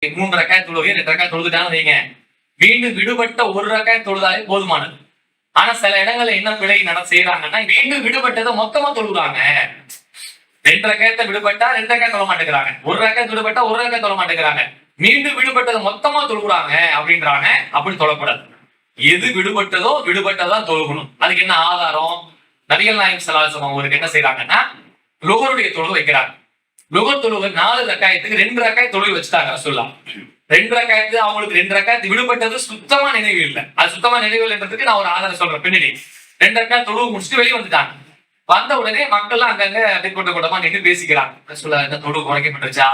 3 ரக்காய் தொழுகை 2 ரக்காய் தொழுதுட்டான்னு வைங்க, மீண்டும் விடுபட்ட 1 ரக்காய் தொழுதாலே போதுமானது. ஆனா சில இடங்கள்ல என்ன பிழை செய்யறாங்கன்னா, மீண்டும் விடுபட்டதை மொத்தமா தொழுகிறாங்க. 2 ரக்காயத்தை விடுபட்டா 2 ரக்காய் தொழ மாட்டேங்கிறாங்க, 1 ரக்காய் விடுபட்டா 1 ரக்காய் தொழ மாட்டேங்கிறாங்க, மீண்டும் விடுபட்டதை மொத்தமா தொழுகிறாங்க அப்படின்றாங்க. அப்படி தொழக்கூடாது. எது விடுபட்டதோ விடுபட்டதான் தொழுகணும். அதுக்கு என்ன ஆதாரம்? நபிகள் நாயகம் ஸல்லல்லாஹு அலைஹி வஸல்லம் அவருக்கு என்ன செய்யறாங்கன்னா, லுஹருடைய தொழுகை வைக்கிறாங்க. லுஹர் தொழுகை 4 ரக்காயத்துக்கு 2 ரக்காய் தொழுகை வச்சுட்டாங்க ரசூலுல்லாஹ். 2 ரக்காயத்து அவங்களுக்கு 2 ரக்காயத்து விடுபட்டது சுத்தமா நினைவு இல்லை. அது சுத்தமா நினைவு இல்லைன்றதுக்கு நான் ஒரு ஆதாரம் சொல்றேன் பின்னாடி. 2 ரக்காய் தொழுகை முடிச்சுட்டு வெளியே வந்துட்டாங்க. வந்த உடனே மக்கள் அங்கங்க கூட்ட கூட்டமா நின்று பேசிக்கிறாங்க. ரசூலுல்லாஹ் என்ன தொழுகை குறைக்கப்பட்டுச்சா,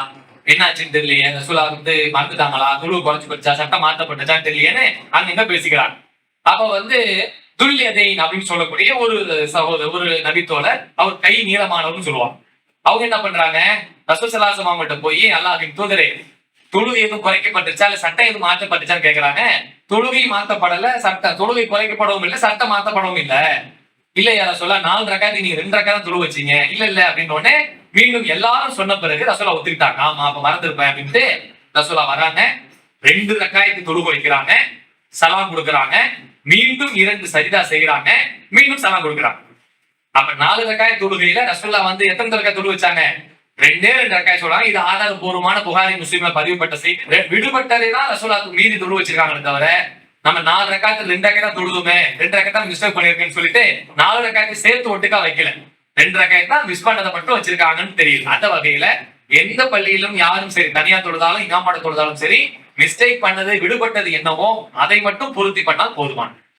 என்னாச்சுன்னு தெரியலையே, ரசூலுல்லாஹ் மறந்துட்டாங்களா, தொழுகை குறைச்சு போச்சா, சட்டம் மாற்றப்பட்டுச்சான்னு தெரியலையேன்னு அங்கங்க பேசிக்கிறாங்க. அப்ப துல்லியதைன் அப்படின்னு சொல்லக்கூடிய ஒரு சகோதரர், ஒரு நபித்தோழர், அவர் கை நீளமானவர்னு சொல்லுவாங்க. அவங்க என்ன பண்றாங்க, ரசூல் ஸல்லல்லாஹு அலைஹி வஸல்லம் கிட்ட போய் அல்லாஹ்வின் தூதரே, தொழுகை எதுவும் குறைக்கப்பட்டுச்சா இல்ல சட்டம் எதுவும் மாற்றப்பட்டுச்சான்னு கேட்கிறாங்க. தொழுகை மாற்றப்படல, தொழுகை குறைக்கப்படவும் இல்லை, சட்டம் மாற்றப்படவும் இல்லை. இல்ல யார சொல்ல 4 ரக்காயத்துக்கு நீங்க 2 ரக்காய் தான் தொழு வச்சீங்க, இல்ல அப்படின்னு உடனே மீண்டும் எல்லாரும் சொன்ன பிறகு ரசூலா ஒத்துக்கிட்டாங்க. ஆமா அப்ப மறந்துருப்பேன் அப்படின்ட்டு ரசூலா வராங்க. 2 ரக்காயத்துக்கு தொழுகை வைக்கிறாங்க, சலாம் கொடுக்குறாங்க, மீண்டும் 2 சஜிதா செய்யறாங்க, மீண்டும் சலாம் கொடுக்குறாங்க. அப்ப 4 ரக்காய் தொழுகையில ரசூல்லா எத்தனை ரக்காய் தொழு வச்சாங்க? 2 ரக்காய் சொல்றாங்க. இது ஆதாரபூர்வமான புகாரி முஸ்லிம்ல பதிவுப்பட்ட செய்தி. விடுபட்டதை தான் ரசூலுல்லாஹ் மீறி தொழு வச்சிருக்காங்களே தவிர, நம்ம 4 ரக்காயத்துல 2 ரக்காய் தான் தொழுதுமே, 2 ரக்காய் தான் மிஸ்டேக் பண்ணிருக்கேன்னு சொல்லிட்டு 4 ரக்காயத்தை சேர்த்து ஒட்டுக்கா வைக்கல. 2 ரக்காய் தான் மிஸ் பண்ணதை மட்டும் வச்சிருக்காங்கன்னு தெரியுது. அந்த வகையில எந்த பள்ளியிலும் யாரும் சரி, தனியா தொழுதாலும் இமாமோட தொழுதாலும் சரி, மிஸ்டேக் பண்ணது விடுபட்டது என்னவோ அதை மட்டும் பூர்த்தி பண்ணால் போதுமானது.